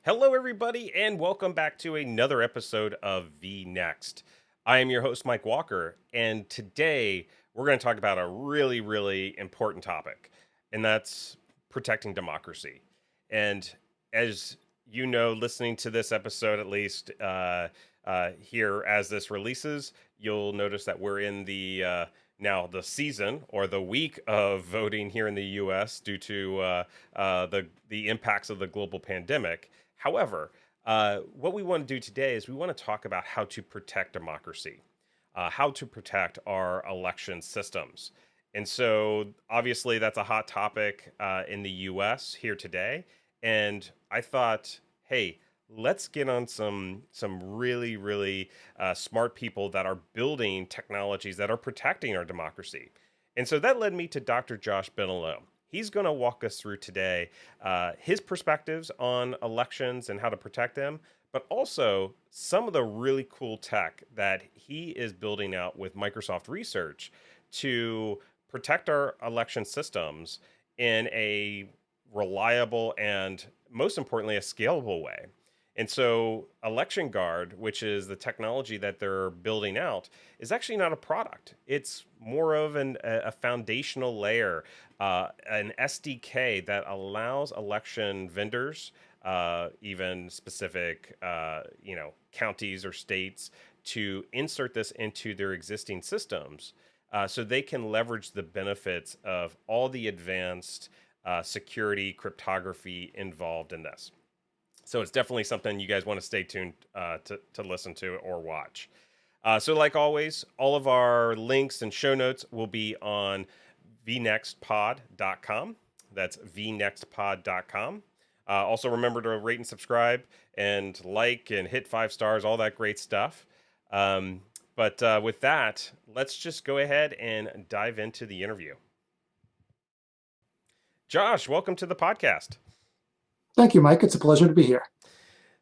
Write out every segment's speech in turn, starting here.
Hello, everybody, and welcome back to another episode of VNext. I am your host, Mike Walker, and today we're going to talk about a really important topic, and that's protecting democracy. And as you know, listening to this episode, at least here as this releases, you'll notice that we're in the now the season or the week of voting here in the U.S. due to the impacts of the global pandemic. However, what we want to do today is we want to talk about how to protect democracy, how to protect our election systems. And so, obviously, that's a hot topic in the US here today. And I thought, hey, let's get on some really smart people that are building technologies that are protecting our democracy. And so that led me to Dr. Josh Benaloh. He's going to walk us through today his perspectives on elections and how to protect them, but also some of the really cool tech that he is building out with Microsoft Research to protect our election systems in a reliable and, most importantly, a scalable way. And so, ElectionGuard, which is the technology that they're building out, is actually not a product. It's more of a foundational layer, an SDK that allows election vendors, even specific, counties or states, to insert this into their existing systems, so they can leverage the benefits of all the advanced security cryptography involved in this. So it's definitely something you guys want to stay tuned to listen to or watch. So like always, all of our links and show notes will be on vnextpod.com. That's vnextpod.com. Also remember to rate and subscribe and like and hit 5 stars, all that great stuff. But with that, let's just go ahead and dive into the interview. Josh, welcome to the podcast. Thank you, Mike. It's a pleasure to be here.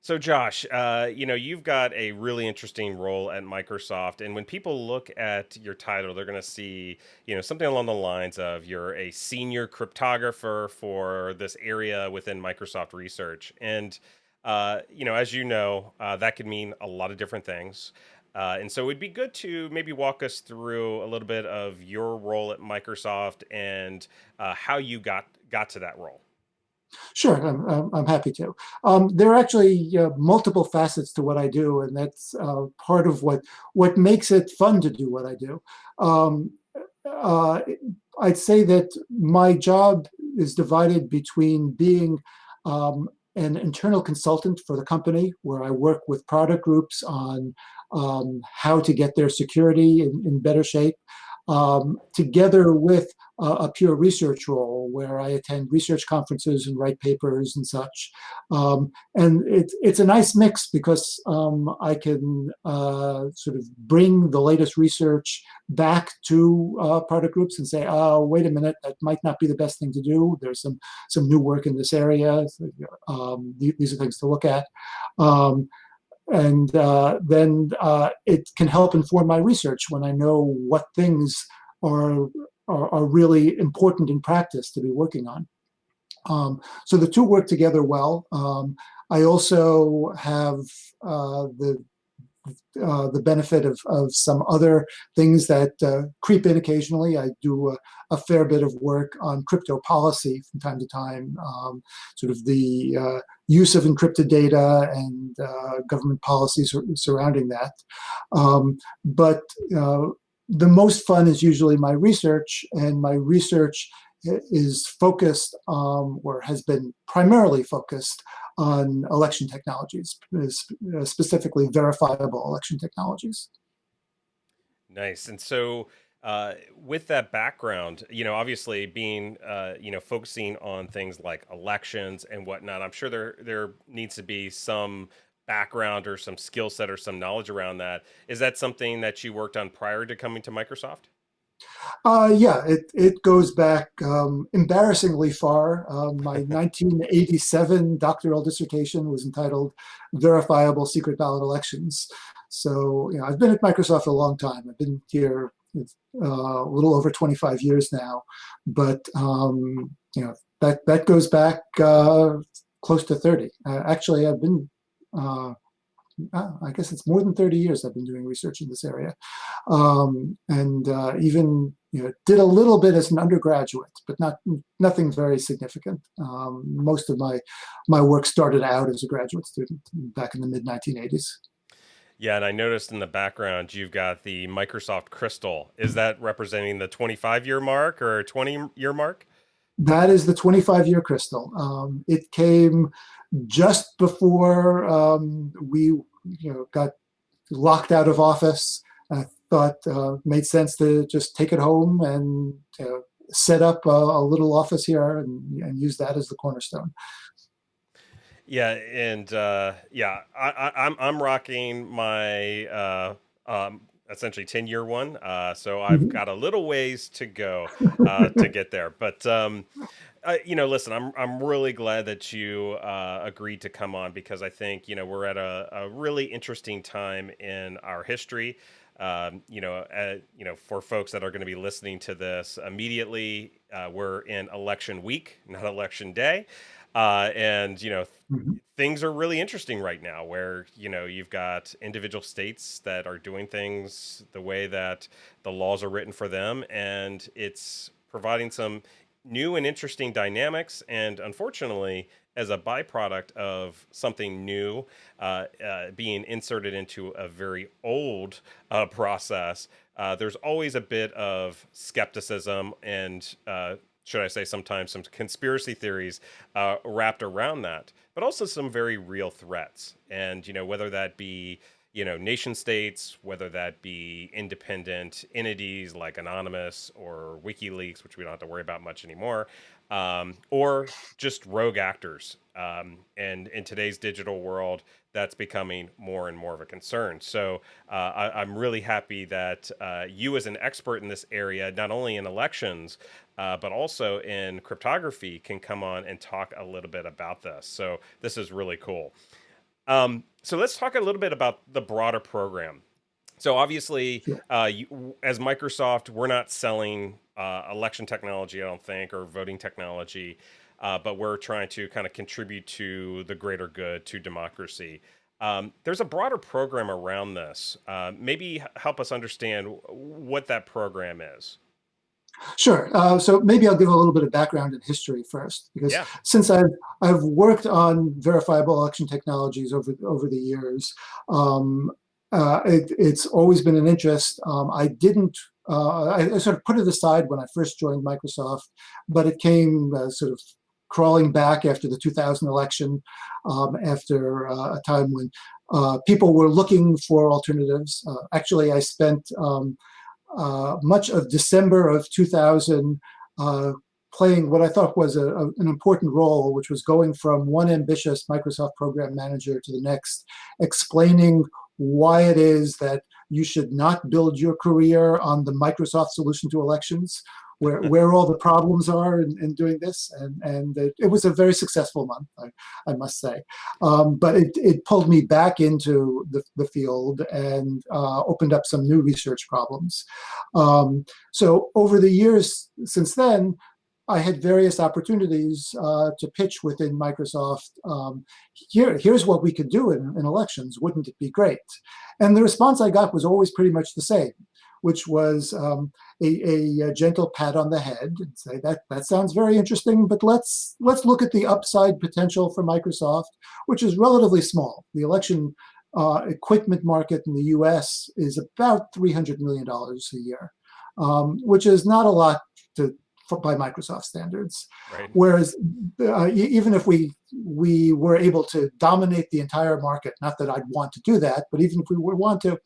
So, Josh, you've got a really interesting role at Microsoft, and when people look at your title, they're going to see, something along the lines of you're a senior cryptographer for this area within Microsoft Research, and as you know, that could mean a lot of different things. And so it'd be good to maybe walk us through a little bit of your role at Microsoft and how you got to that role. Sure, I'm happy to. There are actually multiple facets to what I do, and that's part of what makes it fun to do what I do. Um, uh, I'd say that my job is divided between being an internal consultant for the company, where I work with product groups on how to get their security in better shape, together with a pure research role where I attend research conferences and write papers and such. And it's a nice mix because I can sort of bring the latest research back to product groups and say, oh, wait a minute, that might not be the best thing to do. There's some new work in this area. These are things to look at. And then it can help inform my research when I know what things are really important in practice to be working on. So the two work together well. I also have the benefit of some other things that creep in occasionally. I do a fair bit of work on crypto policy from time to time, sort of the use of encrypted data and government policies surrounding that. But the most fun is usually my research, and my research is focused or has been primarily focused on election technologies, specifically verifiable election technologies. Nice. And so, with that background, obviously being, focusing on things like elections and whatnot, I'm sure there needs to be some background or some skill set or some knowledge around that. Is that something that you worked on prior to coming to Microsoft? Yeah, it goes back embarrassingly far. My 1987 doctoral dissertation was entitled "Verifiable Secret Ballot Elections." So, I've been at Microsoft a long time. I've been here a little over 25 years now, but that goes back close to 30. Actually, I've been, I guess it's more than 30 years I've been doing research in this area. And even did a little bit as an undergraduate, but nothing very significant. Most of my work started out as a graduate student back in the mid 1980s. Yeah, and I noticed in the background you've got the Microsoft Crystal. Is that representing the 25-year mark or 20-year mark? That is the 25-year crystal. It came just before we got locked out of office. I thought made sense to just take it home and set up a little office here and use that as the cornerstone. Yeah, and yeah, I'm rocking my essentially 10-year one. So I've Mhm. got a little ways to go to get there. But listen, I'm really glad that you agreed to come on because I think we're at a really interesting time in our history. For folks that are going to be listening to this immediately, we're in election week, not election day, and Mhm. things are really interesting right now where you've got individual states that are doing things the way that the laws are written for them, and it's providing some new and interesting dynamics. And unfortunately, as a byproduct of something new being inserted into a very old process, there's always a bit of skepticism and should I say, sometimes some conspiracy theories wrapped around that, but also some very real threats. And, whether that be, nation states, whether that be independent entities like Anonymous or WikiLeaks, which we don't have to worry about much anymore, or just rogue actors. And in today's digital world, that's becoming more and more of a concern. So I'm really happy that you, as an expert in this area, not only in elections, but also in cryptography, can come on and talk a little bit about this. So this is really cool. So let's talk a little bit about the broader program. So obviously, Sure. as Microsoft, we're not selling election technology, I don't think, or voting technology, but we're trying to kind of contribute to the greater good, to democracy. There's a broader program around this. Maybe help us understand what that program is. Sure. So maybe I'll give a little bit of background and history first, because Yeah. since I've worked on verifiable election technologies over the years, it's always been an interest. I didn't. I sort of put it aside when I first joined Microsoft, but it came sort of crawling back after the 2000 election, after a time when people were looking for alternatives. Actually, I spent much of December of 2000 playing what I thought was an important role, which was going from one ambitious Microsoft program manager to the next, explaining why it is that you should not build your career on the Microsoft solution to elections, where all the problems are in doing this. And it was a very successful month, I must say. But it pulled me back into the field and opened up some new research problems. So over the years since then, I had various opportunities to pitch within Microsoft. Here's what we could do in elections. Wouldn't it be great? And the response I got was always pretty much the same, which was a gentle pat on the head and say that sounds very interesting, but let's look at the upside potential for Microsoft, which is relatively small. The election equipment market in the U.S. is about $300 million a year, which is not a lot by Microsoft standards. Right. Whereas even if we were able to dominate the entire market, not that I'd want to do that, but even if we would want to,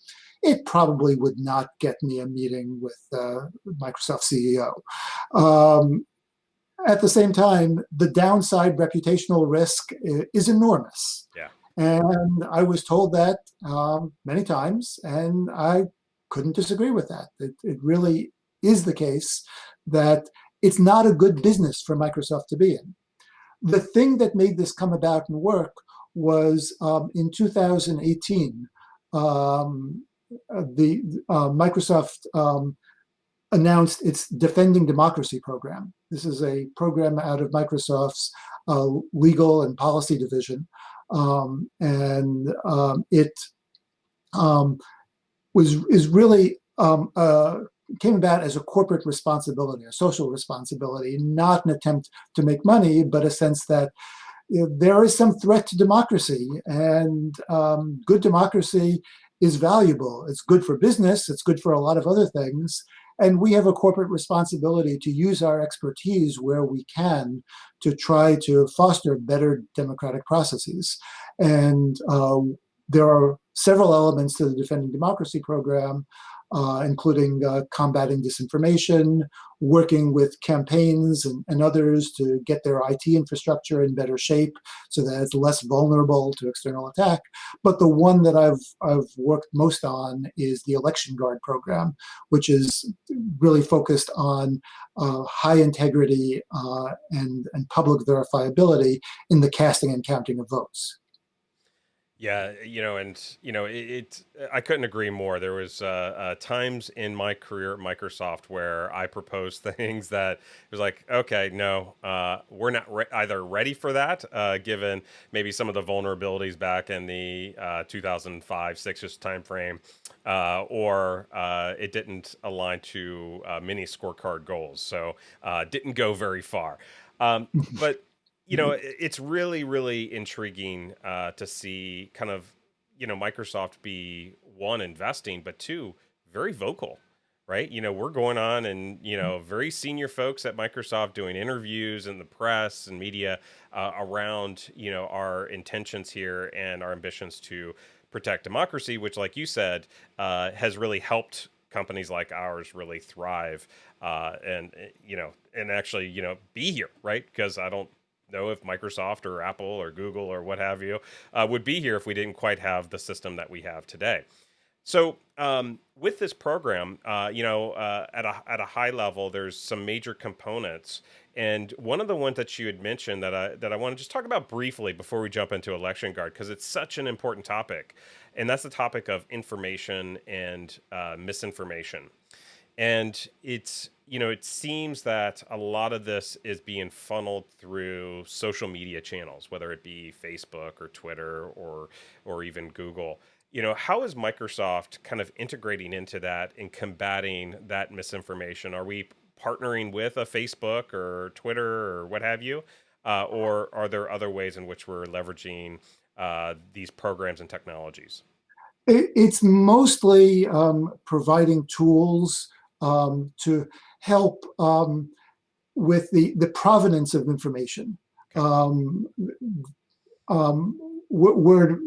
it probably would not get me a meeting with Microsoft CEO. At the same time, the downside reputational risk is enormous. Yeah. And I was told that many times, and I couldn't disagree with that. It really is the case that it's not a good business for Microsoft to be in. The thing that made this come about and work was in 2018, Microsoft announced its Defending Democracy program. This is a program out of Microsoft's legal and policy division. It is really came about as a corporate responsibility, a social responsibility, not an attempt to make money, but a sense that there is some threat to democracy, and good democracy is valuable. It's good for business. It's good for a lot of other things. And we have a corporate responsibility to use our expertise where we can to try to foster better democratic processes. And there are several elements to the Defending Democracy program, including combating disinformation, working with campaigns and others to get their IT infrastructure in better shape so that it's less vulnerable to external attack. But the one that I've worked most on is the ElectionGuard program, which is really focused on high integrity and public verifiability in the casting and counting of votes. Yeah, I couldn't agree more. There was times in my career at Microsoft where I proposed things that it was like, okay, no, we're not either ready for that, given maybe some of the vulnerabilities back in the 2005-6 timeframe, or it didn't align to mini scorecard goals, so didn't go very far. But it's really, really intriguing to see kind of, Microsoft be one, investing, but two, very vocal, right? We're going on and, very senior folks at Microsoft doing interviews in the press and media around, our intentions here and our ambitions to protect democracy, which, like you said, has really helped companies like ours really thrive and actually, be here, right? Because I don't know if Microsoft or Apple or Google or what have you would be here if we didn't quite have the system that we have today. So with this program, at a high level, there's some major components, and one of the ones that you had mentioned that I want to just talk about briefly before we jump into ElectionGuard, because it's such an important topic, and that's the topic of information and misinformation. And it seems that a lot of this is being funneled through social media channels, whether it be Facebook or Twitter or even Google. How is Microsoft kind of integrating into that and combating that misinformation? Are we partnering with a Facebook or Twitter or what have you? Or are there other ways in which we're leveraging these programs and technologies? It's mostly providing tools to help with the provenance of information. We're,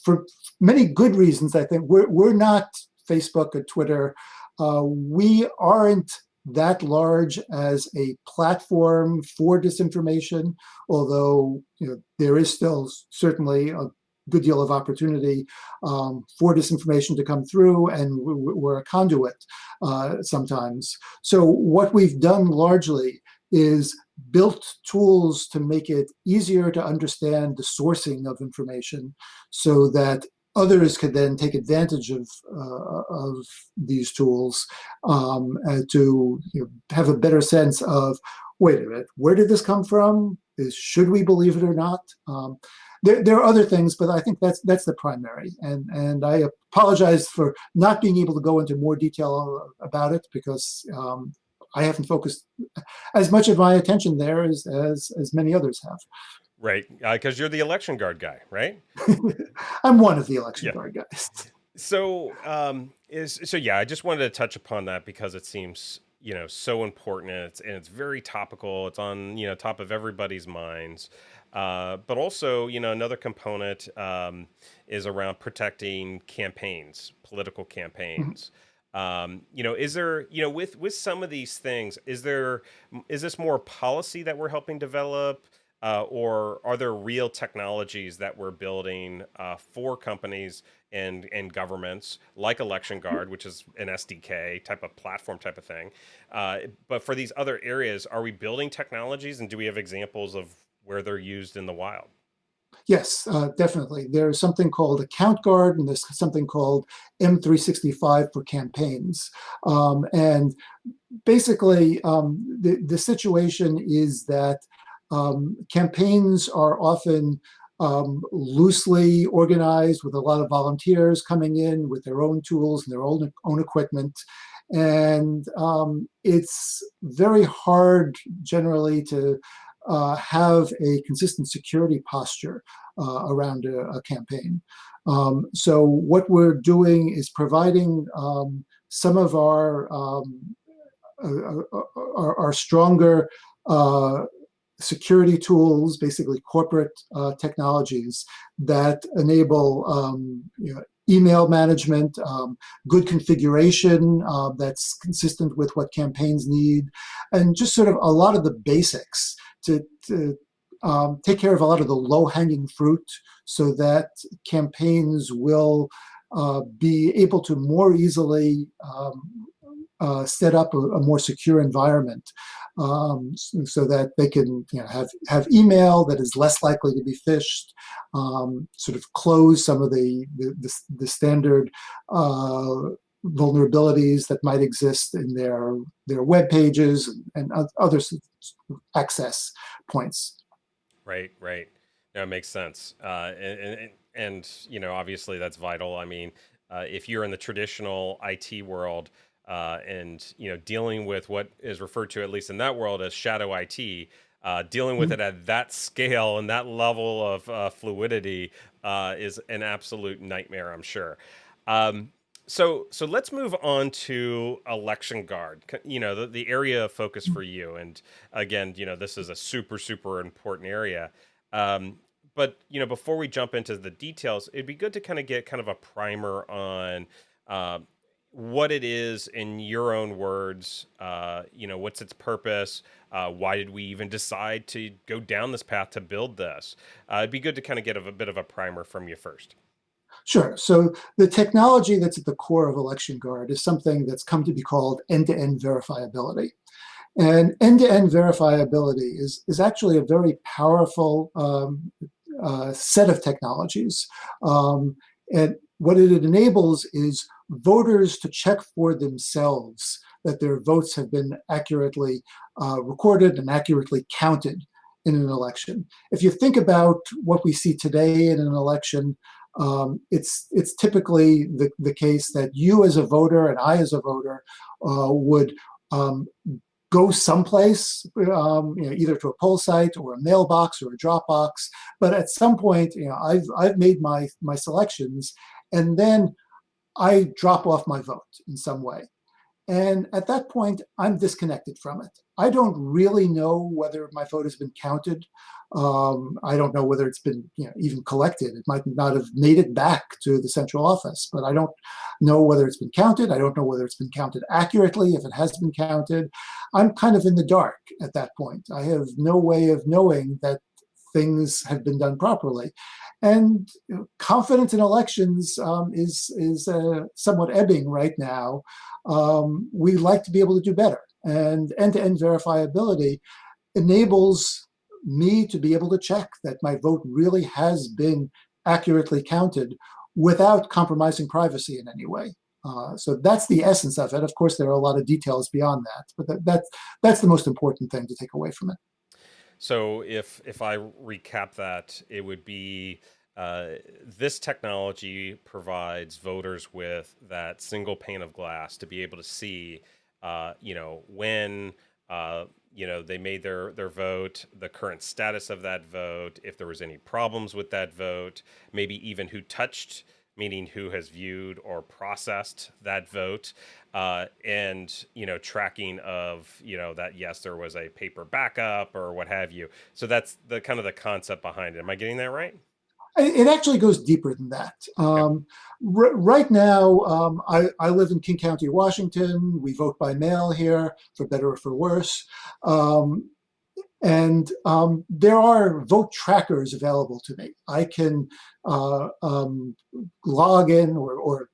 for many good reasons, I think, we're not Facebook or Twitter. We aren't that large as a platform for disinformation, although there is still certainly a good deal of opportunity for disinformation to come through, and we're a conduit sometimes. So what we've done largely is built tools to make it easier to understand the sourcing of information so that others could then take advantage of these tools to have a better sense of, wait a minute, where did this come from? Should we believe it or not? There are other things, but I think that's the primary. And I apologize for not being able to go into more detail about it, because I haven't focused as much of my attention there as many others have. Right, because you're the ElectionGuard guy, right? I'm one of the ElectionGuard guys. So, yeah, I just wanted to touch upon that because it seems so important, and it's very topical. It's on top of everybody's minds. But also, another component is around protecting campaigns, political campaigns. Is there, with some of these things, is this more policy that we're helping develop, or are there real technologies that we're building for companies and governments like ElectionGuard, which is an SDK type of platform type of thing? But for these other areas, are we building technologies, and do we have examples of where they're used in the wild? Yes, definitely. There's something called ElectionGuard, and there's something called M365 for campaigns. And basically, the situation is that Campaigns are often loosely organized with a lot of volunteers coming in with their own tools and their own equipment. And it's very hard generally to have a consistent security posture around a campaign. So what we're doing is providing some of our stronger security tools, basically corporate technologies that enable email management, good configuration that's consistent with what campaigns need, and just sort of a lot of the basics to take care of a lot of the low-hanging fruit so that campaigns will be able to more easily set up a more secure environment so that they can have email that is less likely to be phished, sort of close some of the standard vulnerabilities that might exist in their web pages and other access points. Right, right. No, it makes sense. And obviously that's vital. I mean, if you're in the traditional IT world, and dealing with what is referred to, at least in that world, as shadow IT, dealing with it at that scale and that level of fluidity is an absolute nightmare, I'm sure. So let's move on to ElectionGuard. The area of focus for you, and again, this is a super super important area. But before we jump into the details, it'd be good to kind of get kind of a primer on what it is in your own words. What's its purpose? Why did we even decide to go down this path to build this? It'd be good to kind of get a bit of a primer from you first. Sure. So the technology that's at the core of ElectionGuard is something that's come to be called end-to-end verifiability. And end-to-end verifiability is actually a very powerful set of technologies. And what it enables is voters to check for themselves that their votes have been accurately recorded and accurately counted in an election. If you think about what we see today in an election, it's typically the case that you as a voter and I as a voter would go someplace, either to a poll site or a mailbox or a drop box. But at some point, I've made my selections, and then I drop off my vote in some way. And at that point, I'm disconnected from it. I don't really know whether my vote has been counted. I don't know whether it's been even collected. It might not have made it back to the central office, but I don't know whether it's been counted. I don't know whether it's been counted accurately, if it has been counted. I'm kind of in the dark at that point. I have no way of knowing that things have been done properly. And confidence in elections is somewhat ebbing right now. We like to be able to do better. And end-to-end verifiability enables me to be able to check that my vote really has been accurately counted without compromising privacy in any way. So that's the essence of it. Of course, there are a lot of details beyond that, but that's the most important thing to take away from it. So if I recap that, it would be this technology provides voters with that single pane of glass to be able to see, when they made their vote, the current status of that vote, if there was any problems with that vote, maybe even who touched, meaning who has viewed or processed that vote, and tracking of that yes, there was a paper backup or what have you. So that's the kind of the concept behind it. Am I getting that right? It actually goes deeper than that. Okay. Right now, I live in King County, Washington. We vote by mail here, for better or for worse. And there are vote trackers available to me. I can log in, or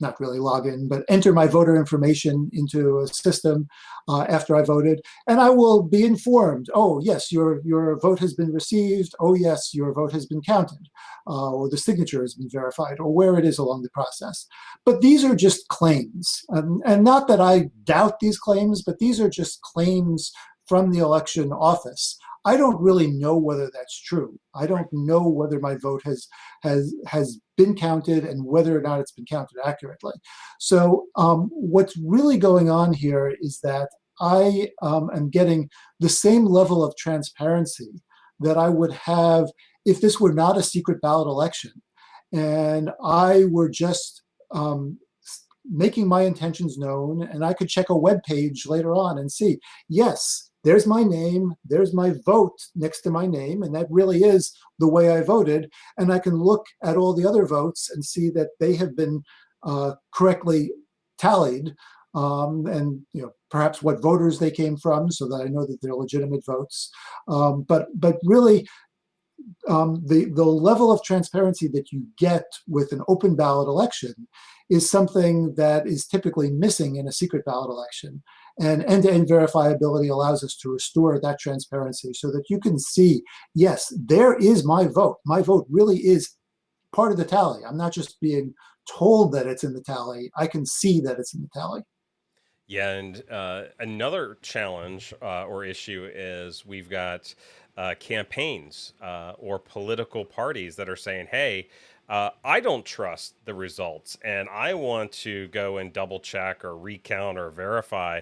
not really log in, but enter my voter information into a system after I voted, and I will be informed, oh, yes, your vote has been received, oh, yes, your vote has been counted, or the signature has been verified, or where it is along the process. But these are just claims, and not that I doubt these claims, but these are just claims from the election office. I don't really know whether that's true. I Right. don't know whether my vote has been counted and whether or not it's been counted accurately. So what's really going on here is that I am getting the same level of transparency that I would have if this were not a secret ballot election and I were just making my intentions known, and I could check a web page later on and see, yes, there's my name, there's my vote next to my name, and that really is the way I voted. And I can look at all the other votes and see that they have been correctly tallied, and perhaps what voters they came from, so that I know that they're legitimate votes. But really, the level of transparency that you get with an open ballot election is something that is typically missing in a secret ballot election. And end-to-end verifiability allows us to restore that transparency so that you can see, yes, there is my vote. My vote really is part of the tally. I'm not just being told that it's in the tally. I can see that it's in the tally. Yeah, and another challenge or issue is we've got campaigns or political parties that are saying, "Hey, I don't trust the results, and I want to go and double check or recount or verify."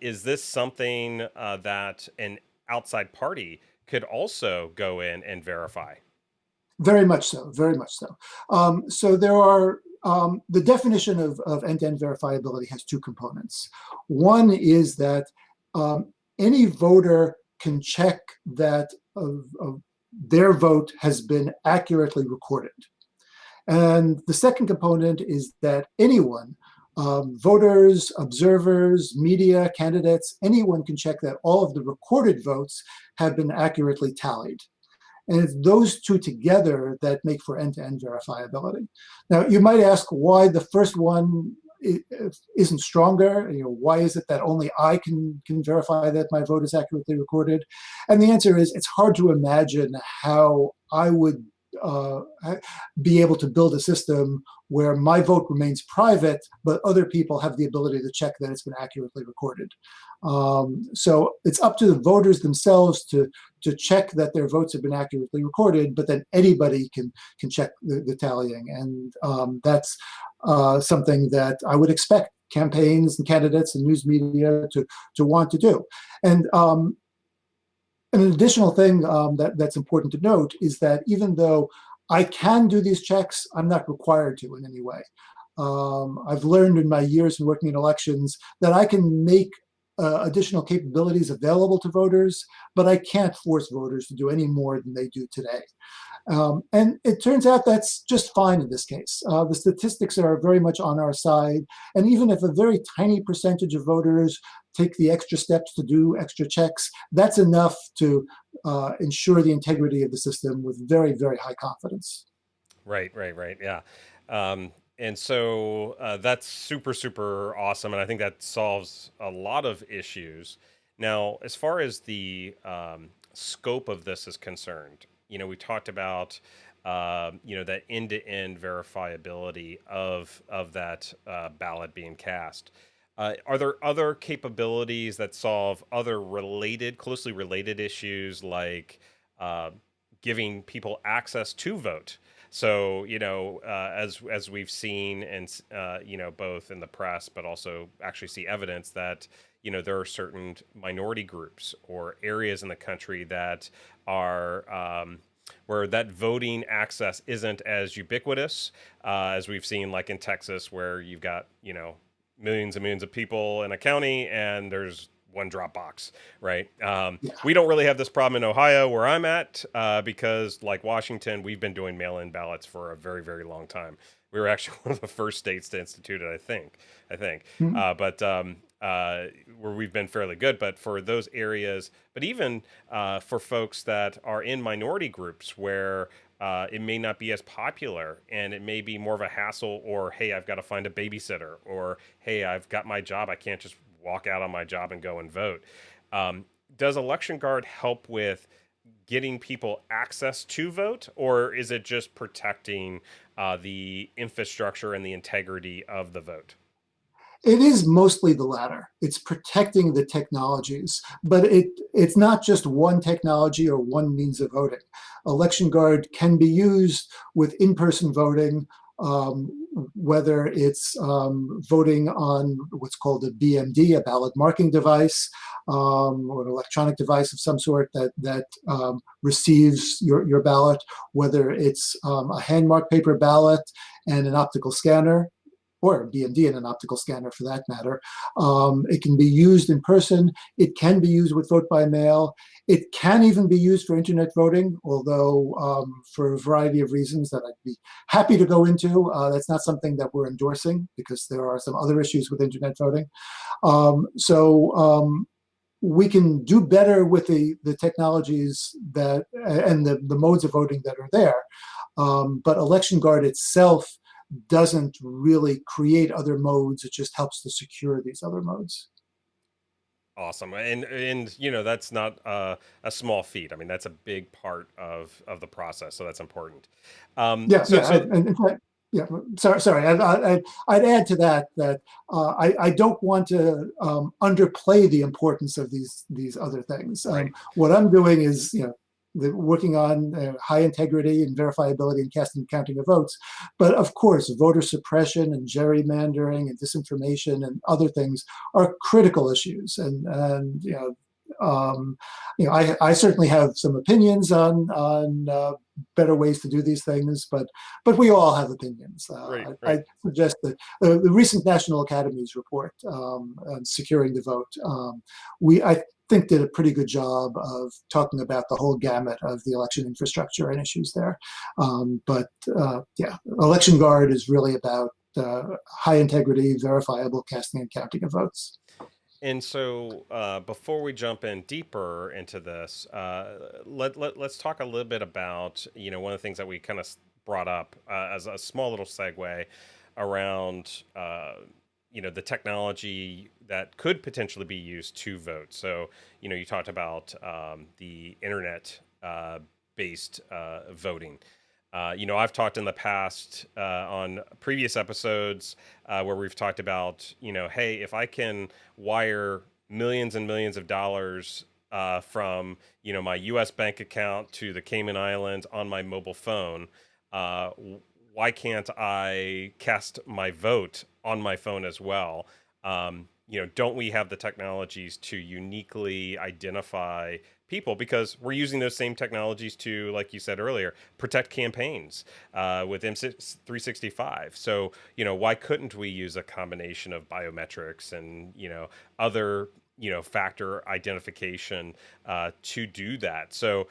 Is this something that an outside party could also go in and verify? Very much so, very much so. So there are, the definition of end-to-end verifiability has two components. One is that any voter can check that their vote has been accurately recorded. And the second component is that anyone, voters, observers, media, candidates, anyone can check that all of the recorded votes have been accurately tallied. And it's those two together that make for end-to-end verifiability. Now, you might ask why the first one isn't stronger. Why is it that only I can verify that my vote is accurately recorded? And the answer is it's hard to imagine how I would uh, be able to build a system where my vote remains private, but other people have the ability to check that it's been accurately recorded. So it's up to the voters themselves to check that their votes have been accurately recorded, but then anybody can check the tallying, and that's something that I would expect campaigns and candidates and news media to want to do. And an additional thing that's important to note is that even though I can do these checks, I'm not required to in any way. I've learned in my years in working in elections that I can make additional capabilities available to voters, but I can't force voters to do any more than they do today. And it turns out that's just fine in this case. The statistics are very much on our side. And even if a very tiny percentage of voters take the extra steps to do extra checks, that's enough to ensure the integrity of the system with very, very high confidence. Right, right, right. Yeah. And so that's super, super awesome. And I think that solves a lot of issues. Now, as far as the scope of this is concerned, we talked about, that end to end verifiability of that ballot being cast. Are there other capabilities that solve other closely related issues like uh, giving people access to vote? So as we've seen, and both in the press, but also actually see evidence that there are certain minority groups or areas in the country that are where that voting access isn't as ubiquitous as we've seen, like in Texas, where you've got millions and millions of people in a county, and there's one drop box, right? Yeah. We don't really have this problem in Ohio where I'm at because, like Washington, we've been doing mail-in ballots for a very, very long time. We were actually one of the first states to institute it, I think. But where we've been fairly good. But for those areas, but even for folks that are in minority groups where it may not be as popular and it may be more of a hassle, or hey, I've got to find a babysitter, or hey, I've got my job, I can't just walk out on my job and go and vote. Does ElectionGuard help with getting people access to vote, or is it just protecting the infrastructure and the integrity of the vote? It is mostly the latter. It's protecting the technologies, but it's not just one technology or one means of voting. ElectionGuard can be used with in-person voting, um, whether it's voting on what's called a BMD, a ballot marking device, or an electronic device of some sort that receives your ballot, whether it's a hand-marked paper ballot and an optical scanner, or BMD and an optical scanner for that matter. It can be used in person. It can be used with vote by mail. It can even be used for internet voting, although for a variety of reasons that I'd be happy to go into, that's not something that we're endorsing because there are some other issues with internet voting. We can do better with the technologies that and the modes of voting that are there. But ElectionGuard itself doesn't really create other modes. It just helps to secure these other modes. Awesome. And that's not a small feat. I mean, that's a big part of the process. So that's important. Yeah, So yeah, so and in fact, yeah. Sorry. I'd add to that I don't want to underplay the importance of these other things. right. What I'm doing is, working on high integrity and verifiability and casting and counting of votes. But of course, voter suppression and gerrymandering and disinformation and other things are critical issues. I certainly have some opinions on better ways to do these things, but we all have opinions. Right, I right. suggest that the recent National Academies report on securing the vote, I think did a pretty good job of talking about the whole gamut of the election infrastructure and issues there. Yeah, ElectionGuard is really about high integrity, verifiable casting and counting of votes. And so, before we jump in deeper into this, let's talk a little bit about, one of the things that we kind of brought up as a small little segue around, the technology that could potentially be used to vote. So, you talked about the internet based voting. I've talked in the past on previous episodes where we've talked about, hey, if I can wire millions and millions of dollars from, my U.S. bank account to the Cayman Islands on my mobile phone, uh, why can't I cast my vote on my phone as well? Don't we have the technologies to uniquely identify people, because we're using those same technologies to, like you said earlier, protect campaigns with M365. So, why couldn't we use a combination of biometrics and, other, factor identification to do that? So,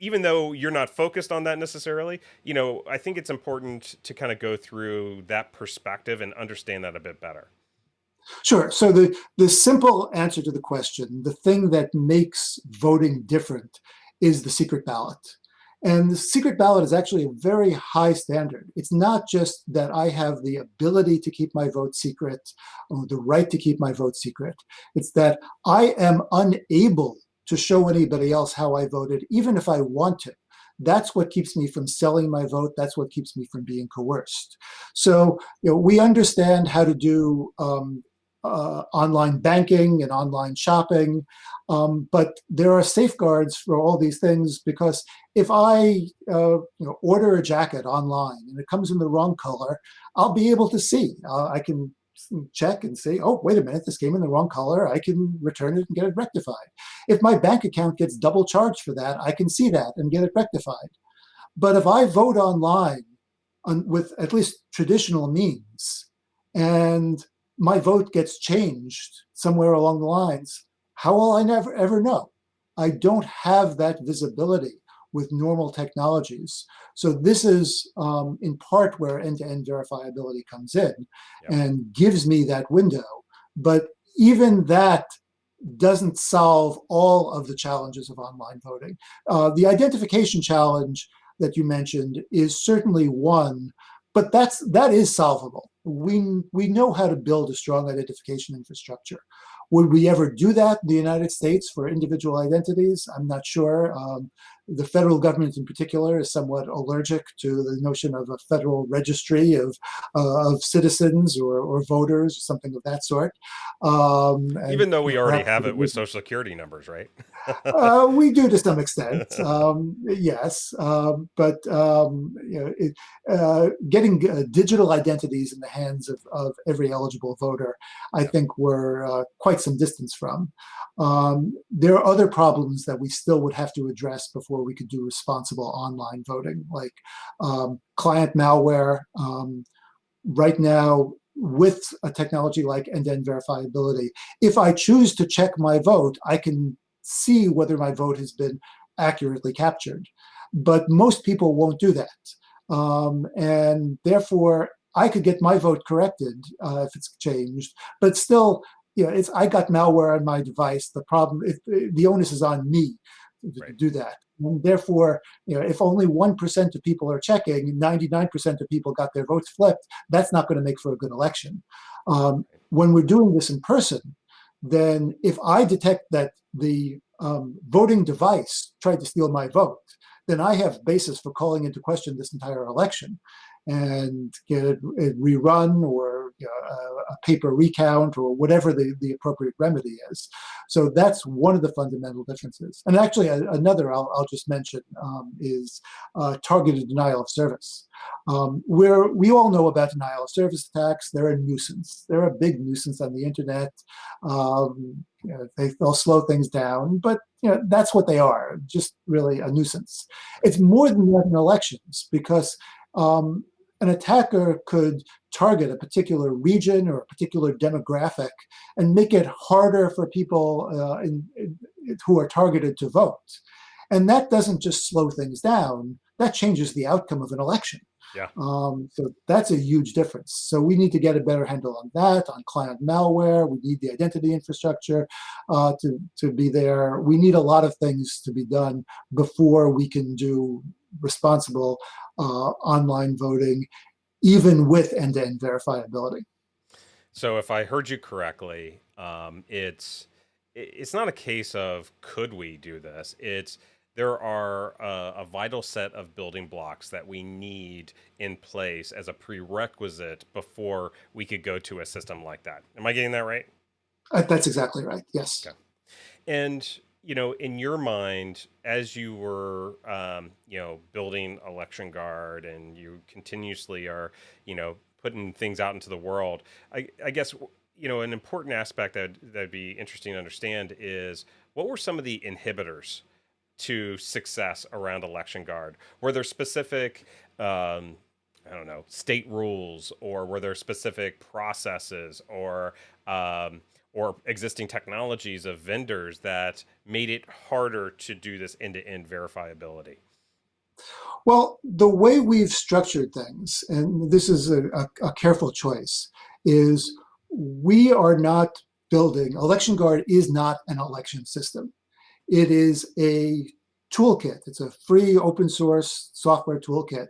even though you're not focused on that necessarily, I think it's important to kind of go through that perspective and understand that a bit better. Sure. So the simple answer to the question, the thing that makes voting different, is the secret ballot. And the secret ballot is actually a very high standard. It's not just that I have the ability to keep my vote secret or the right to keep my vote secret. It's that I am unable to show anybody else how I voted, even if I want to. That's what keeps me from selling my vote. That's what keeps me from being coerced. So, we understand how to do online banking and online shopping, but there are safeguards for all these things, because if I order a jacket online and it comes in the wrong color, I'll be able to see. I can check and say, oh, wait a minute, this came in the wrong color. I can return it and get it rectified. If my bank account gets double charged for that, I can see that and get it rectified. But if I vote online with at least traditional means, and my vote gets changed somewhere along the lines, how will I never ever know? I don't have that visibility with normal technologies. So this is in part where end-to-end verifiability comes in Yep. and gives me that window. But even that doesn't solve all of the challenges of online voting. The identification challenge that you mentioned is certainly one, but that is solvable. We know how to build a strong identification infrastructure. Would we ever do that in the United States for individual identities? I'm not sure. the federal government in particular is somewhat allergic to the notion of a federal registry of citizens or voters, or something of that sort. And Even though we already perhaps have for it with good reason. social security numbers, right? We do to some extent, yes, but getting digital identities in the hands of every eligible voter, I Yeah. think we're quite some distance from. There are other problems that we still would have to address before we could do responsible online voting, like client malware. Right now, with a technology like end-to-end verifiability, if I choose to check my vote, I can see whether my vote has been accurately captured. But most people won't do that. And therefore, I could get my vote corrected if it's changed, but still, it's I got malware on my device. The problem, if the onus is on me to Right. do that. And therefore, if only 1% of people are checking, 99% of people got their votes flipped, that's not going to make for a good election. When we're doing this in person, then if I detect that the voting device tried to steal my vote, then I have basis for calling into question this entire election and get it rerun, or a paper recount, or whatever the appropriate remedy is. So that's one of the fundamental differences. And actually, another I'll just mention is targeted denial of service. Where we all know about denial of service attacks, they're a nuisance. They're a big nuisance on the internet. They'll slow things down, but that's what they are, just really a nuisance. It's more than that in elections, because an attacker could target a particular region or a particular demographic and make it harder for people who are targeted to vote. And that doesn't just slow things down, that changes the outcome of an election. Yeah. So that's a huge difference. So we need to get a better handle on that, on client malware. We need the identity infrastructure to be there. We need a lot of things to be done before we can do responsible online voting, even with end-to-end verifiability. So if I heard you correctly, it's not a case of could we do this. It's there are a vital set of building blocks that we need in place as a prerequisite before we could go to a system like that. Am I getting that right? That's exactly right. Yes. Okay. And in your mind, as you were, building ElectionGuard, and you continuously are, putting things out into the world, I guess, an important aspect that'd be interesting to understand is what were some of the inhibitors to success around ElectionGuard? Were there specific, I don't know, state rules, or were there specific processes, or existing technologies of vendors that made it harder to do this end-to-end verifiability? Well, the way we've structured things, and this is a careful choice, is we are not building, ElectionGuard is not an election system. It is a toolkit. It's a free open source software toolkit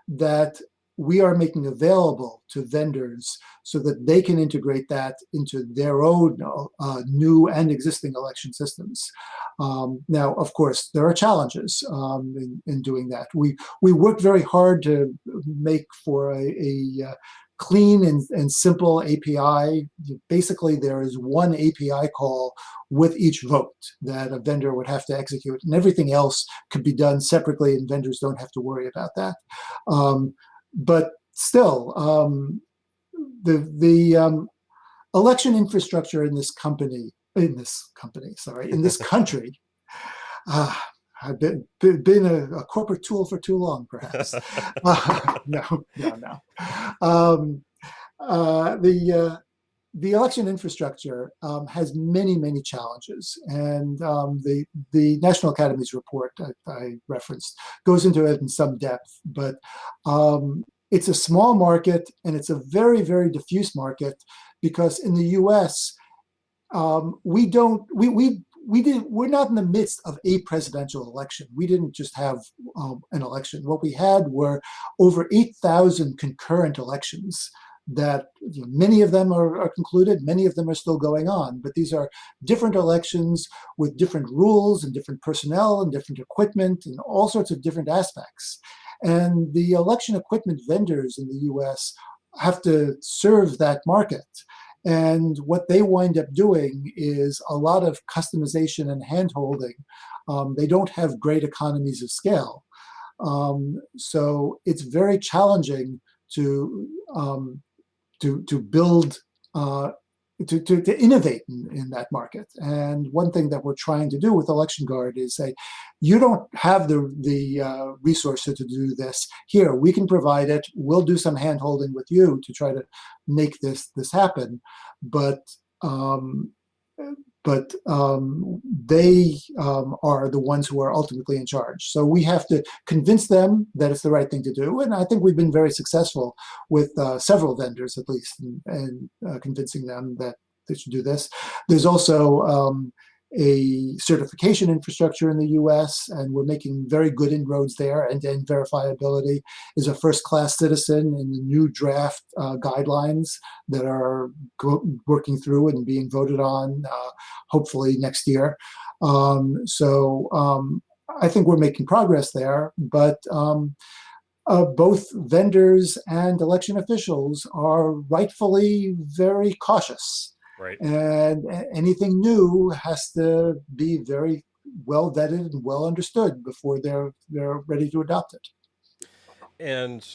that we are making available to vendors so that they can integrate that into their own new and existing election systems. Now, of course, there are challenges in doing that. We worked very hard to make for a clean and simple API. Basically, there is one API call with each vote that a vendor would have to execute, and everything else could be done separately, and vendors don't have to worry about that. But still, the election infrastructure in this country, I've been a corporate tool for too long, perhaps. No. The election infrastructure has many challenges, and the National Academy's report I referenced goes into it in some depth. But it's a small market, and it's a very diffuse market, because in the U.S. We're not in the midst of a presidential election. We didn't just have an election. What we had were over 8,000 concurrent elections that many of them are concluded, many of them are still going on, but these are different elections with different rules and different personnel and different equipment and all sorts of different aspects. And the election equipment vendors in the US have to serve that market. And what they wind up doing is a lot of customization and handholding. They don't have great economies of scale. So it's very challenging to build, to innovate in that market. And one thing that we're trying to do with ElectionGuard is say, you don't have the resources to do this. Here, we can provide it. We'll do some hand holding with you to try to make this happen. But they are the ones who are ultimately in charge. So we have to convince them that it's the right thing to do. And I think we've been very successful with several vendors, at least, in convincing them that they should do this. There's also a certification infrastructure in the US, and we're making very good inroads there. End-to-end verifiability is a first-class citizen in the new draft guidelines that are working through and being voted on, hopefully next year. I think we're making progress there, but both vendors and election officials are rightfully very cautious. Right. And anything new has to be very well vetted and well understood before they're ready to adopt it. And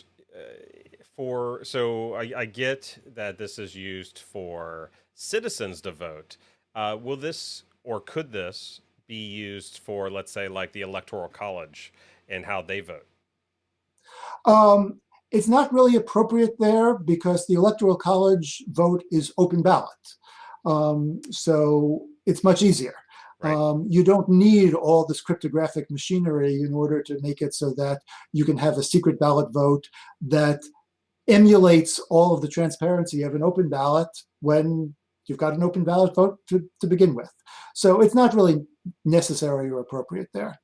I get that this is used for citizens to vote. Will this, or could this be used for, let's say, like the Electoral College and how they vote? It's not really appropriate there because the Electoral College vote is open ballot. So it's much easier. Right. You don't need all this cryptographic machinery in order to make it so that you can have a secret ballot vote that emulates all of the transparency of an open ballot when you've got an open ballot vote to begin with. So it's not really necessary or appropriate there.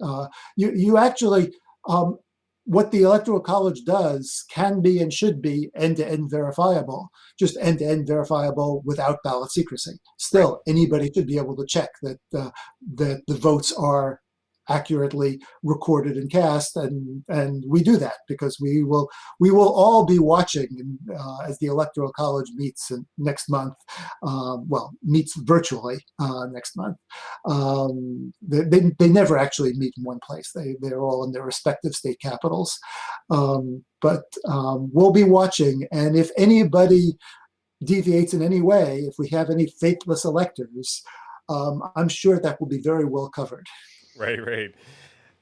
You actually, what the Electoral College does can be and should be end-to-end verifiable, just end-to-end verifiable without ballot secrecy. Still, anybody should be able to check that that the votes are accurately recorded and cast, and we do that because we will all be watching as the Electoral College meets next month. Meets virtually next month. They never actually meet in one place. They're all in their respective state capitals, but we'll be watching. And if anybody deviates in any way, if we have any faithless electors, I'm sure that will be very well covered. Right.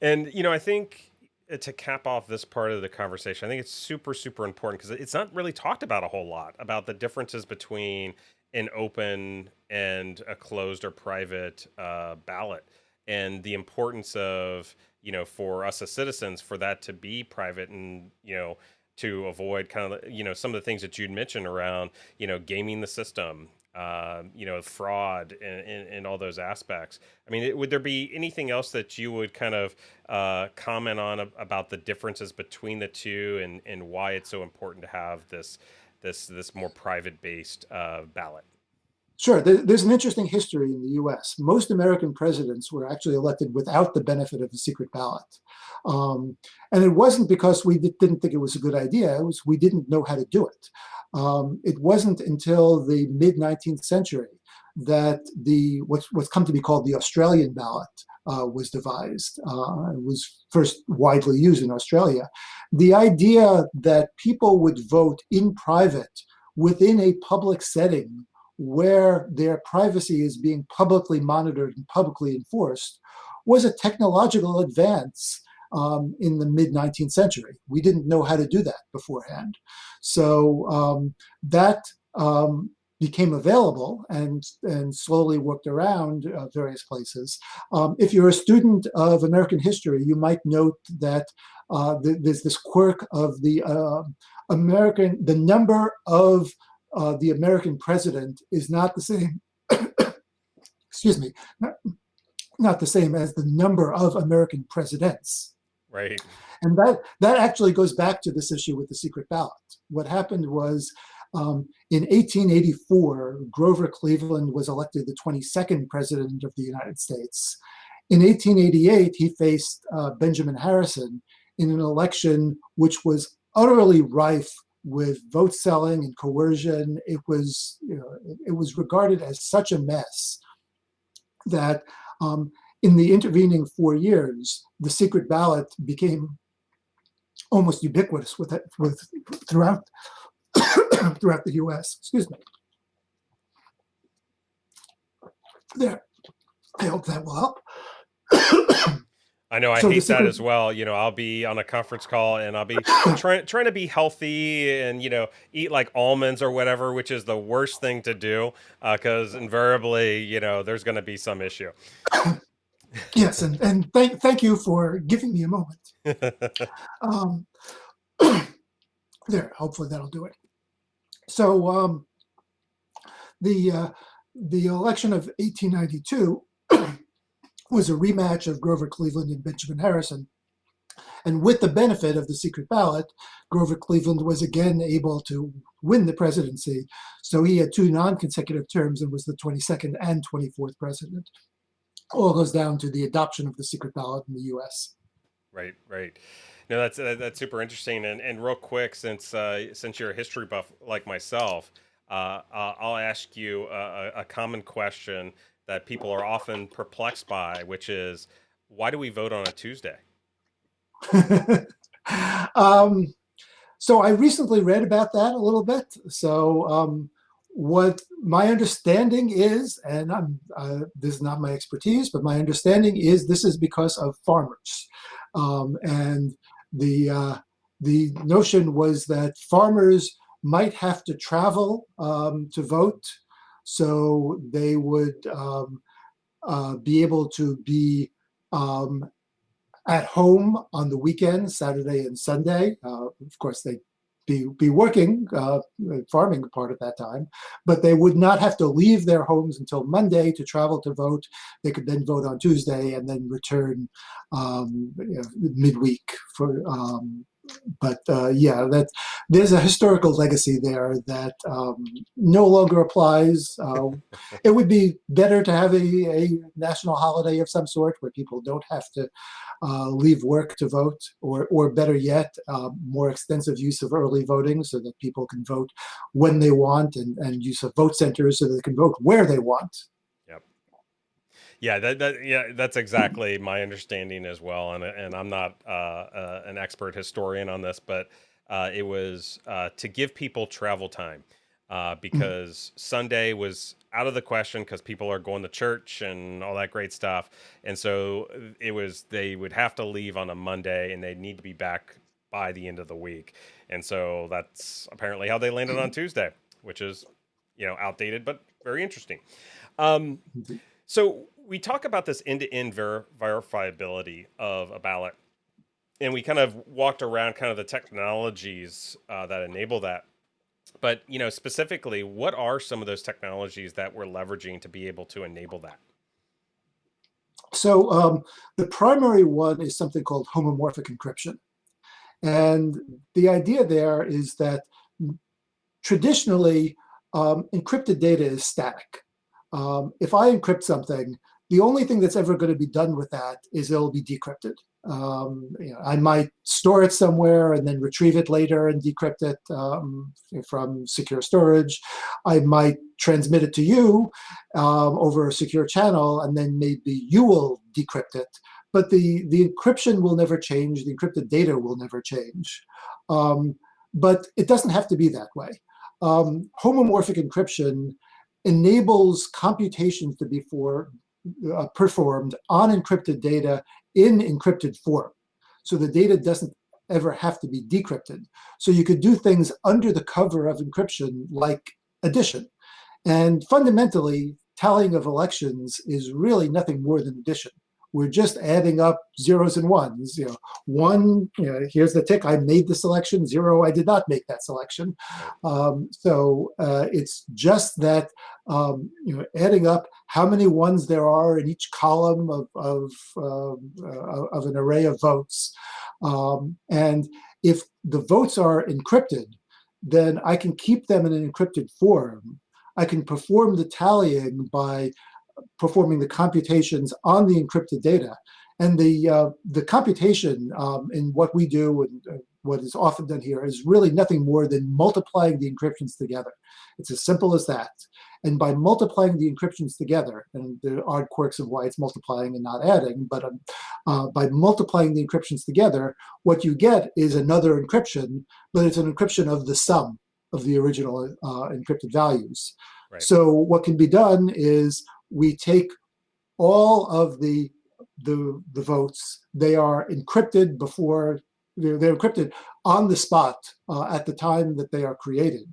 And, I think to cap off this part of the conversation, I think it's super, super important because it's not really talked about a whole lot about the differences between an open and a closed or private ballot, and the importance of, for us as citizens, for that to be private and, to avoid kind of, some of the things that you'd mentioned around, gaming the system, fraud and all those aspects. I mean, would there be anything else that you would kind of comment on about the differences between the two and why it's so important to have this more private based ballot? Sure. There's an interesting history in the US. Most American presidents were actually elected without the benefit of the secret ballot. And it wasn't because we didn't think it was a good idea. It was we didn't know how to do it. It wasn't until the mid-19th century that what's come to be called the Australian ballot was devised. It was first widely used in Australia. The idea that people would vote in private within a public setting where their privacy is being publicly monitored and publicly enforced was a technological advance in the mid-19th century. We didn't know how to do that beforehand. So that became available and slowly worked around various places. If you're a student of American history, you might note that there's this quirk of the number of the American president is not the same, excuse me, not the same as the number of American presidents. Right. And that actually goes back to this issue with the secret ballot. What happened was In 1884, Grover Cleveland was elected the 22nd president of the United States. In 1888, he faced Benjamin Harrison in an election which was utterly rife with vote selling and coercion. It was regarded as such a mess that in the intervening 4 years, the secret ballot became almost ubiquitous throughout throughout the U.S. Excuse me. There, I hope that will help. I know I So the hate that secret, as well. I'll be on a conference call and I'll be trying to be healthy and eat like almonds or whatever, which is the worst thing to do because invariably there's going to be some issue. yes, and thank you for giving me a moment. Um, there, hopefully that'll do it. So the election of 1892 was a rematch of Grover Cleveland and Benjamin Harrison. And with the benefit of the secret ballot, Grover Cleveland was again able to win the presidency. So he had 2 non-consecutive terms and was the 22nd and 24th president. All goes down to the adoption of the secret ballot in the U.S. Right, right. No, that's super interesting. And real quick, since you're a history buff like myself, I'll ask you a common question that people are often perplexed by, which is, why do we vote on a Tuesday? um, so I recently read about that a little bit. So what my understanding is, and this is not my expertise, but my understanding is this is because of farmers. And the notion was that farmers might have to travel to vote, so they would be able to be at home on the weekends, Saturday and Sunday. Of course, they'd be working, farming part of that time, but they would not have to leave their homes until Monday to travel to vote. They could then vote on Tuesday and then return midweek for. Yeah, there's a historical legacy there that no longer applies. It would be better to have a national holiday of some sort where people don't have to leave work to vote, or better yet, more extensive use of early voting so that people can vote when they want, and use of vote centers so that they can vote where they want. Yeah, that's exactly my understanding as well, and I'm not an expert historian on this, but it was to give people travel time because Sunday was out of the question because people are going to church and all that great stuff, and so they would have to leave on a Monday and they'd need to be back by the end of the week, and so that's apparently how they landed on Tuesday, which is outdated but very interesting. Um, so we talk about this end-to-end verifiability of a ballot, and we kind of walked around kind of the technologies that enable that. But specifically, what are some of those technologies that we're leveraging to be able to enable that? So the primary one is something called homomorphic encryption, and the idea there is that traditionally encrypted data is static. If I encrypt something, the only thing that's ever going to be done with that is it'll be decrypted. I might store it somewhere and then retrieve it later and decrypt it from secure storage. I might transmit it to you over a secure channel, and then maybe you will decrypt it. But the encryption will never change. The encrypted data will never change. But it doesn't have to be that way. Homomorphic encryption enables computations to be performed on encrypted data in encrypted form. So the data doesn't ever have to be decrypted. So you could do things under the cover of encryption like addition. And fundamentally, tallying of elections is really nothing more than addition. We're just adding up zeros and ones. One, here's the tick, I made the selection. 0, I did not make that selection. So it's just that, adding up how many ones there are in each column of an array of votes. And if the votes are encrypted, then I can keep them in an encrypted form. I can perform the tallying by performing the computations on the encrypted data. And the computation in what we do and what is often done here is really nothing more than multiplying the encryptions together. It's as simple as that. And by multiplying the encryptions together, and there are quirks of why it's multiplying and not adding, but by multiplying the encryptions together, what you get is another encryption, but it's an encryption of the sum of the original encrypted values. Right. So what can be done is we take all of the votes. They are encrypted before they're encrypted on the spot at the time that they are created,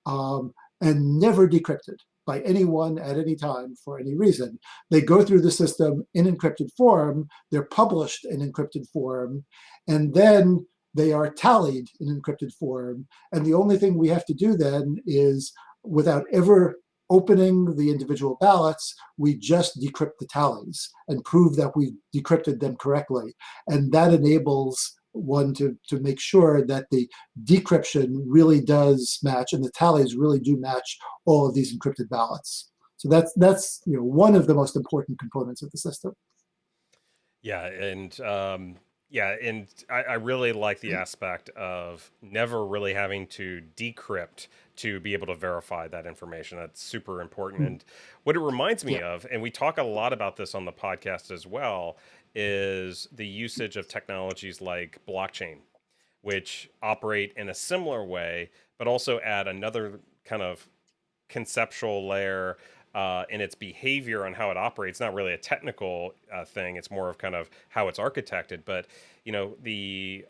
and never decrypted by anyone at any time for any reason. They go through the system in encrypted form. They're published in encrypted form, and then they are tallied in encrypted form. And the only thing we have to do then is, without ever opening the individual ballots, we just decrypt the tallies and prove that we decrypted them correctly. And that enables one to make sure that the decryption really does match and the tallies really do match all of these encrypted ballots. So that's one of the most important components of the system. Yeah, and I really like the aspect of never really having to decrypt to be able to verify that information. That's super important. And what it reminds me of, and we talk a lot about this on the podcast as well, is the usage of technologies like blockchain, which operate in a similar way, but also add another kind of conceptual layer in its behavior on how it operates. Not really a technical thing. It's more of kind of how it's architected. But, the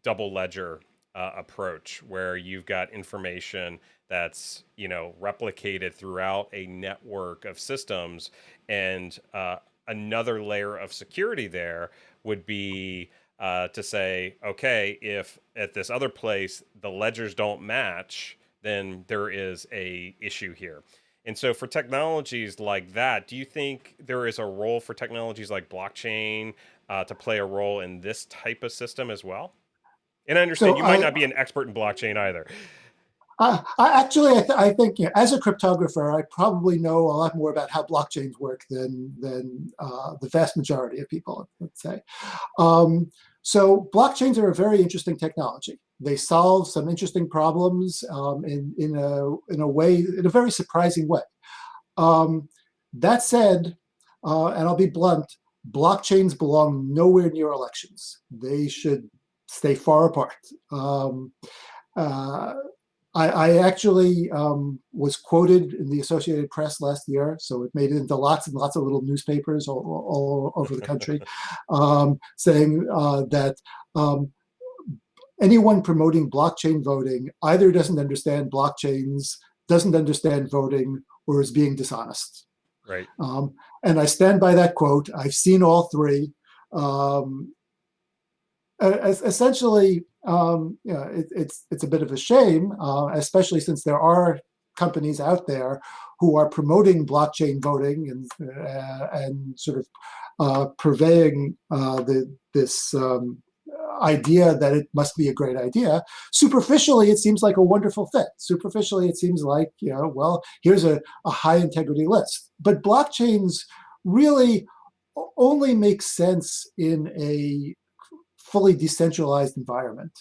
double ledger approach, where you've got information that's, replicated throughout a network of systems, and another layer of security there would be to say, okay, if at this other place the ledgers don't match, then there is a issue here. And so for technologies like that, do you think there is a role for technologies like blockchain to play a role in this type of system as well? And I understand you might not be an expert in blockchain either. I think as a cryptographer, I probably know a lot more about how blockchains work than the vast majority of people, let's say. So blockchains are a very interesting technology. They solve some interesting problems in a very surprising way. That said, and I'll be blunt, blockchains belong nowhere near elections. They should stay far apart. I actually was quoted in the Associated Press last year, so it made it into lots and lots of little newspapers all over the country, saying that anyone promoting blockchain voting either doesn't understand blockchains, doesn't understand voting, or is being dishonest. Right. And I stand by that quote. I've seen all three. Essentially, it's a bit of a shame, especially since there are companies out there who are promoting blockchain voting and sort of purveying this idea that it must be a great idea. Superficially, it seems like a wonderful fit. Superficially, it seems like, well, here's a high integrity list. But blockchains really only make sense in a fully decentralized environment.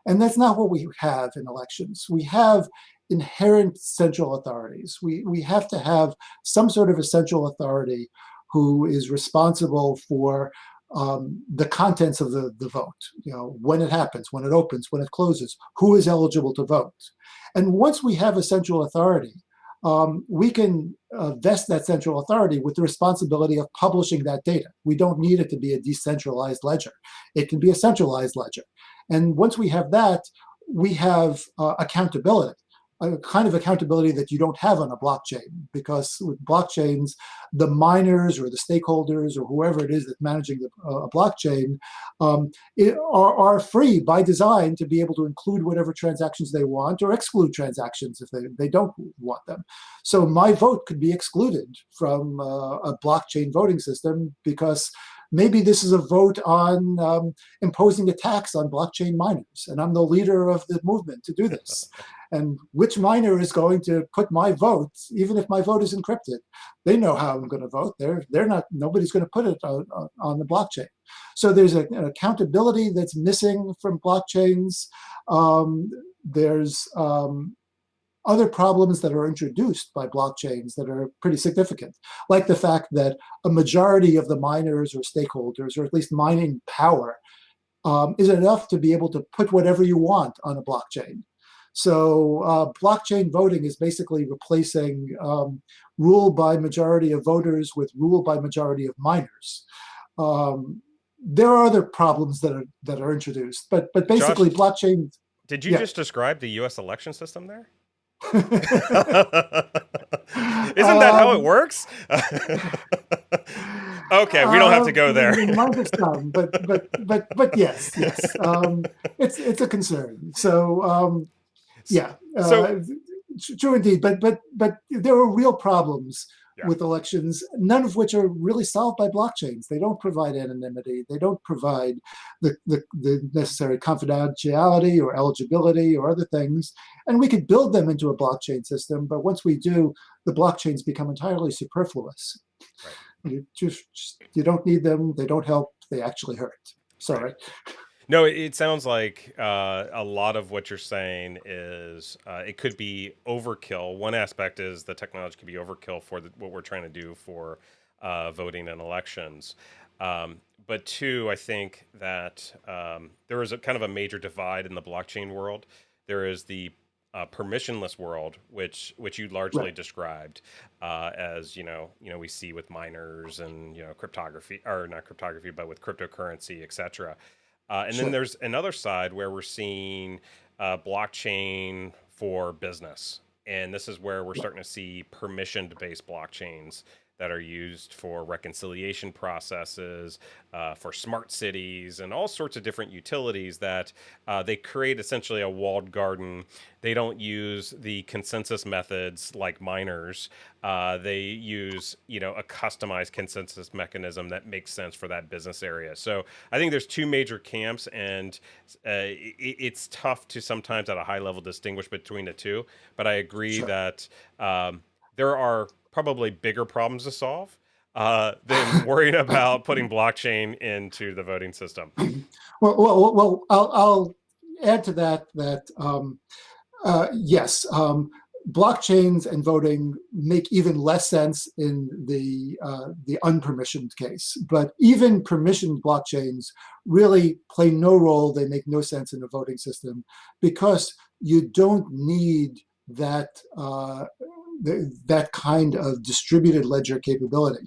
And that's not what we have in elections. We have inherent central authorities. We have to have some sort of a central authority who is responsible for the contents of the vote, when it happens, when it opens, when it closes, who is eligible to vote. And once we have a central authority, we can vest that central authority with the responsibility of publishing that data. We don't need it to be a decentralized ledger. It can be a centralized ledger. And once we have that, we have accountability, a kind of accountability that you don't have on a blockchain, because with blockchains, the miners or the stakeholders or whoever it is that's managing a blockchain are free by design to be able to include whatever transactions they want or exclude transactions if they don't want them. So my vote could be excluded from a blockchain voting system because maybe this is a vote on imposing a tax on blockchain miners, and I'm the leader of the movement to do this. And which miner is going to put my vote, even if my vote is encrypted? They know how I'm going to vote. They're not. Nobody's going to put it on the blockchain. So there's an accountability that's missing from blockchains. There's other problems that are introduced by blockchains that are pretty significant, like the fact that a majority of the miners or stakeholders, or at least mining power, is enough to be able to put whatever you want on a blockchain. So blockchain voting is basically replacing rule by majority of voters with rule by majority of miners. There are other problems that are introduced, but Josh, basically blockchain. did you Yeah. just describe the U.S. election system there? Isn't that how it um, works? Okay, we don't have to go there. there might have some, but yes, yes, it's a concern. So yeah, So true indeed. But there are real problems yeah, with elections, none of which are really solved by blockchains. They don't provide anonymity. They don't provide the necessary confidentiality or eligibility or other things. And we could build them into a blockchain system, but once we do, the blockchains become entirely superfluous. right. You don't need them. They don't help. They actually hurt. Right. Sorry. No, it sounds like a lot of what you're saying is it could be overkill. One aspect is the technology could be overkill for what we're trying to do for voting in elections. But two, I think that there is a kind of a major divide in the blockchain world. There is the permissionless world, which you largely Right. described as we see with miners and cryptography, or not cryptography, but with cryptocurrency, etc. And then Sure. there's another side where we're seeing blockchain for business. And this is where we're Yeah. starting to see permissioned based blockchains that are used for reconciliation processes, for smart cities, and all sorts of different utilities that they create essentially a walled garden. They don't use the consensus methods like miners. They use, a customized consensus mechanism that makes sense for that business area. So I think there's two major camps, and it's tough to sometimes at a high level distinguish between the two. But I agree Sure. that there are probably bigger problems to solve than worrying about putting blockchain into the voting system. Well, I'll add to that yes, blockchains and voting make even less sense in the unpermissioned case. But even permissioned blockchains really play no role. They make no sense in a voting system because you don't need that. That kind of distributed ledger capability.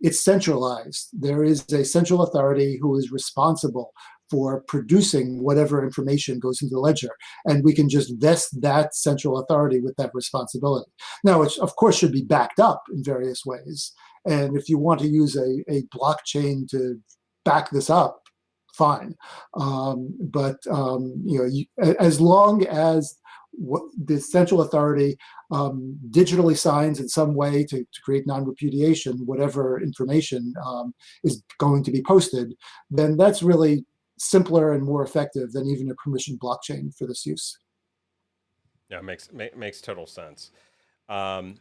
It's centralized. There is a central authority who is responsible for producing whatever information goes into the ledger. And we can just vest that central authority with that responsibility. Now, it, of course, should be backed up in various ways. And if you want to use a blockchain to back this up, fine. As long as the central authority digitally signs in some way to create non-repudiation, whatever information is going to be posted, then that's really simpler and more effective than even a permission blockchain for this use. Yeah, makes total sense. Um,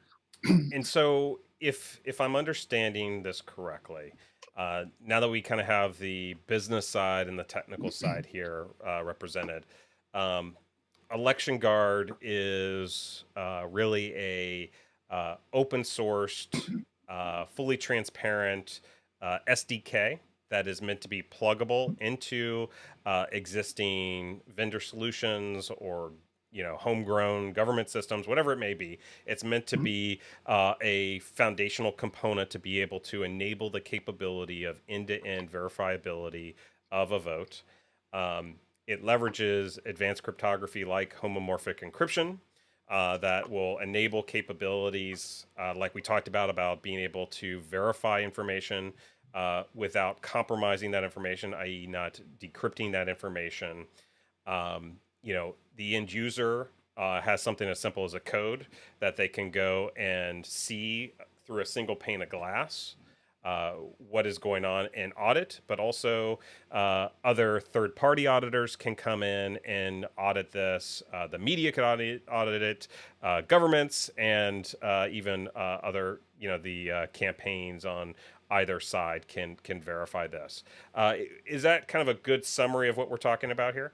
and so, if I'm understanding this correctly, now that we kind of have the business side and the technical side here represented, um, ElectionGuard is really a open sourced, fully transparent SDK that is meant to be pluggable into existing vendor solutions or homegrown government systems, whatever it may be. It's meant to be a foundational component to be able to enable the capability of end-to-end verifiability of a vote. It leverages advanced cryptography like homomorphic encryption that will enable capabilities like we talked about being able to verify information without compromising that information, i.e., not decrypting that information. The end user has something as simple as a code that they can go and see through a single pane of glass. what is going on and audit, but also other third-party auditors can come in and audit this. The media can audit it, governments, and even other, the campaigns on either side can verify this. Is that kind of a good summary of what we're talking about here?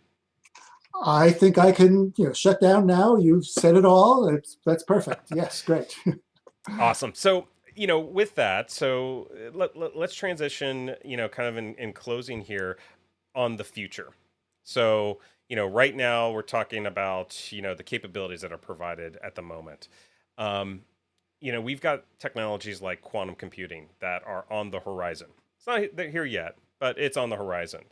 I think I can, shut down now. You've said it all. That's perfect. Yes, great. Awesome. So, with that, so let's transition, kind of in closing here on the future. So, right now we're talking about, the capabilities that are provided at the moment. Um, we've got technologies like quantum computing that are on the horizon. It's not here yet, but it's on the horizon.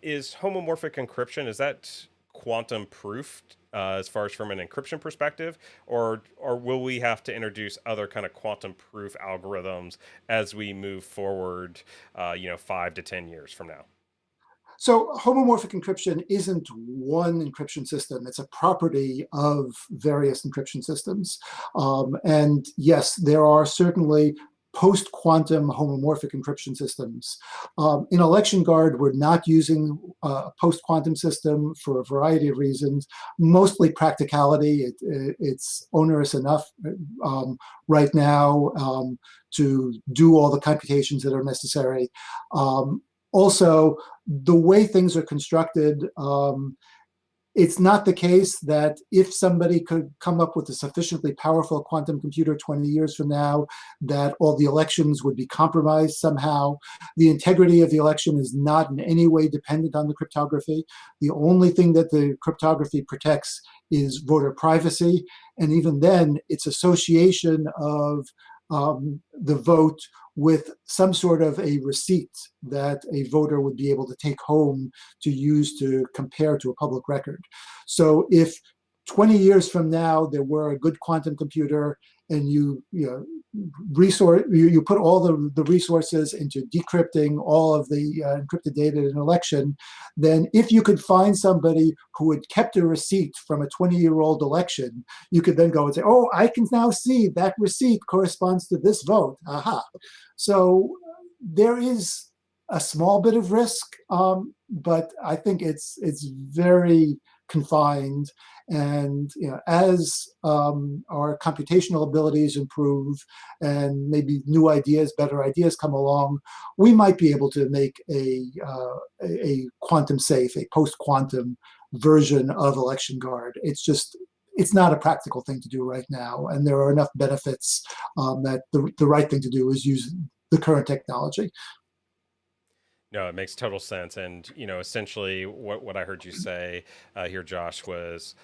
Is homomorphic encryption, is that quantum proofed as far as from an encryption perspective, or will we have to introduce other kind of quantum proof algorithms as we move forward, 5 to 10 years from now? So homomorphic encryption isn't one encryption system. It's a property of various encryption systems. And yes, there are certainly post-quantum homomorphic encryption systems. In ElectionGuard, we're not using a post-quantum system for a variety of reasons, mostly practicality. It's onerous enough right now to do all the computations that are necessary. Also, the way things are constructed, it's not the case that if somebody could come up with a sufficiently powerful quantum computer 20 years from now, that all the elections would be compromised somehow. The integrity of the election is not in any way dependent on the cryptography. The only thing that the cryptography protects is voter privacy. And even then, its association of the vote with some sort of a receipt that a voter would be able to take home to use to compare to a public record. So if 20 years from now there were a good quantum computer and you put all the resources into decrypting all of the encrypted data in an election, then if you could find somebody who had kept a receipt from a 20-year-old election, you could then go and say, oh, I can now see that receipt corresponds to this vote. Aha. So there is a small bit of risk, but I think it's very confined. And as our computational abilities improve and maybe new ideas, better ideas come along, we might be able to make a quantum safe, a post-quantum version of ElectionGuard. It's not a practical thing to do right now, and there are enough benefits that the right thing to do is use the current technology. No, it makes total sense. And, essentially what I heard you say here, Josh, was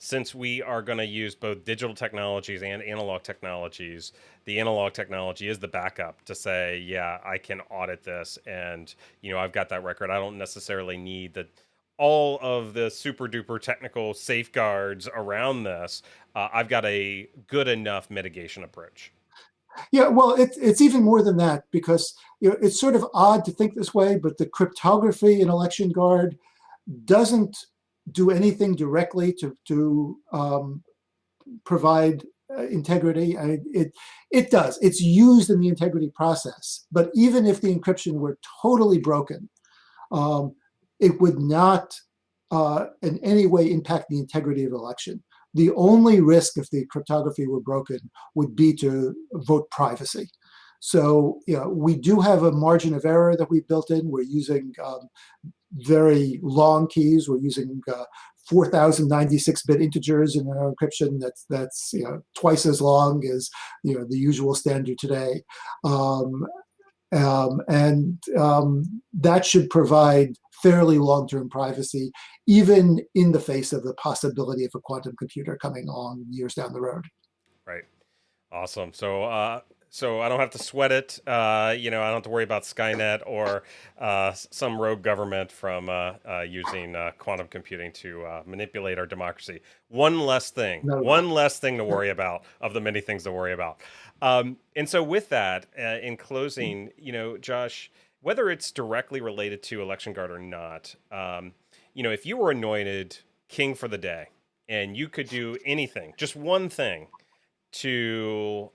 since we are going to use both digital technologies and analog technologies, the analog technology is the backup to say, yeah, I can audit this. And, I've got that record. I don't necessarily need all of the super duper technical safeguards around this. I've got a good enough mitigation approach. Yeah, well, it's even more than that because it's sort of odd to think this way, but the cryptography in ElectionGuard doesn't do anything directly to provide integrity. It does. It's used in the integrity process, but even if the encryption were totally broken, it would not in any way impact the integrity of the election. The only risk if the cryptography were broken would be to vote privacy. So we do have a margin of error that we built in. We're using very long keys. We're using 4,096-bit integers in our encryption. That's twice as long as the usual standard today. That should provide fairly long-term privacy, even in the face of the possibility of a quantum computer coming on years down the road. Right. Awesome. So I don't have to sweat it. I don't have to worry about Skynet or some rogue government from using quantum computing to manipulate our democracy. One less thing. No, One less thing to worry about of the many things to worry about. And so with that, in closing, Josh, whether it's directly related to ElectionGuard or not, if you were anointed king for the day and you could do anything, just one thing to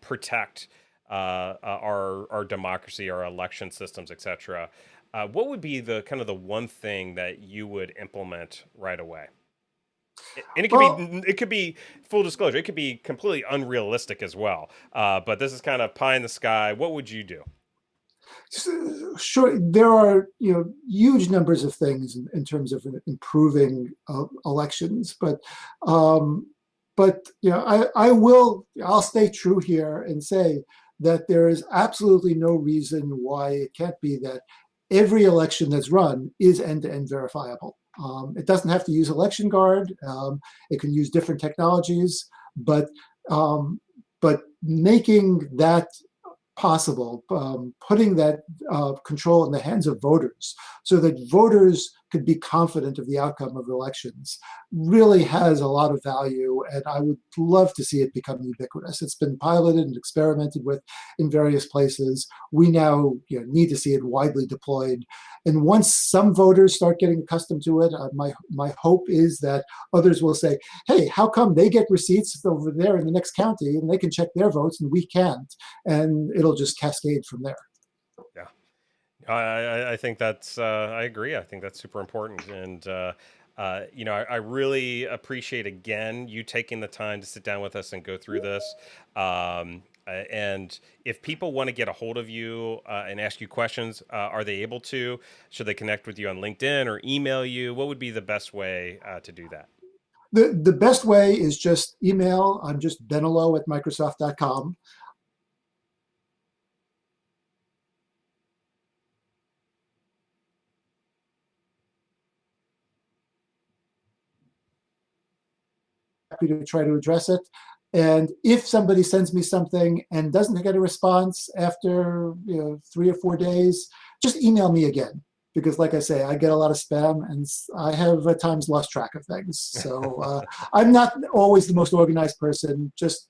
protect our democracy, our election systems, etc. What would be the kind of the one thing that you would implement right away? And Well, it could be full disclosure. It could be completely unrealistic as well. But this is kind of pie in the sky. What would you do? sure, there are huge numbers of things in terms of improving elections, um, but I'll stay true here and say that there is absolutely no reason why it can't be that every election that's run is end-to-end verifiable. It doesn't have to use ElectionGuard. It can use different technologies, but um, but making that possible, putting that control in the hands of voters so that voters could be confident of the outcome of elections really has a lot of value. And I would love to see it become ubiquitous. It's been piloted and experimented with in various places. We now need to see it widely deployed. And once some voters start getting accustomed to it, my hope is that others will say, hey, how come they get receipts over there in the next county and they can check their votes and we can't? And it'll just cascade from there. Yeah. I think that's I agree. I think that's super important, and I really appreciate again you taking the time to sit down with us and go through this. And if people want to get a hold of you and ask you questions, are they able to? Should they connect with you on LinkedIn or email you? What would be the best way to do that? The best way is just email. I'm just Benaloh at Microsoft.com. Happy to try to address it. And if somebody sends me something and doesn't get a response after 3 or 4 days, just email me again. Because, like I say, I get a lot of spam, and I have at times lost track of things. So I'm not always the most organized person. Just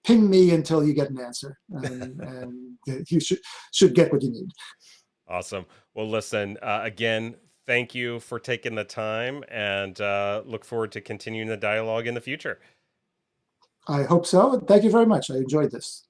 ping me until you get an answer, and you should get what you need. Awesome. Well, listen, again, thank you for taking the time, and look forward to continuing the dialogue in the future. I hope so. Thank you very much. I enjoyed this.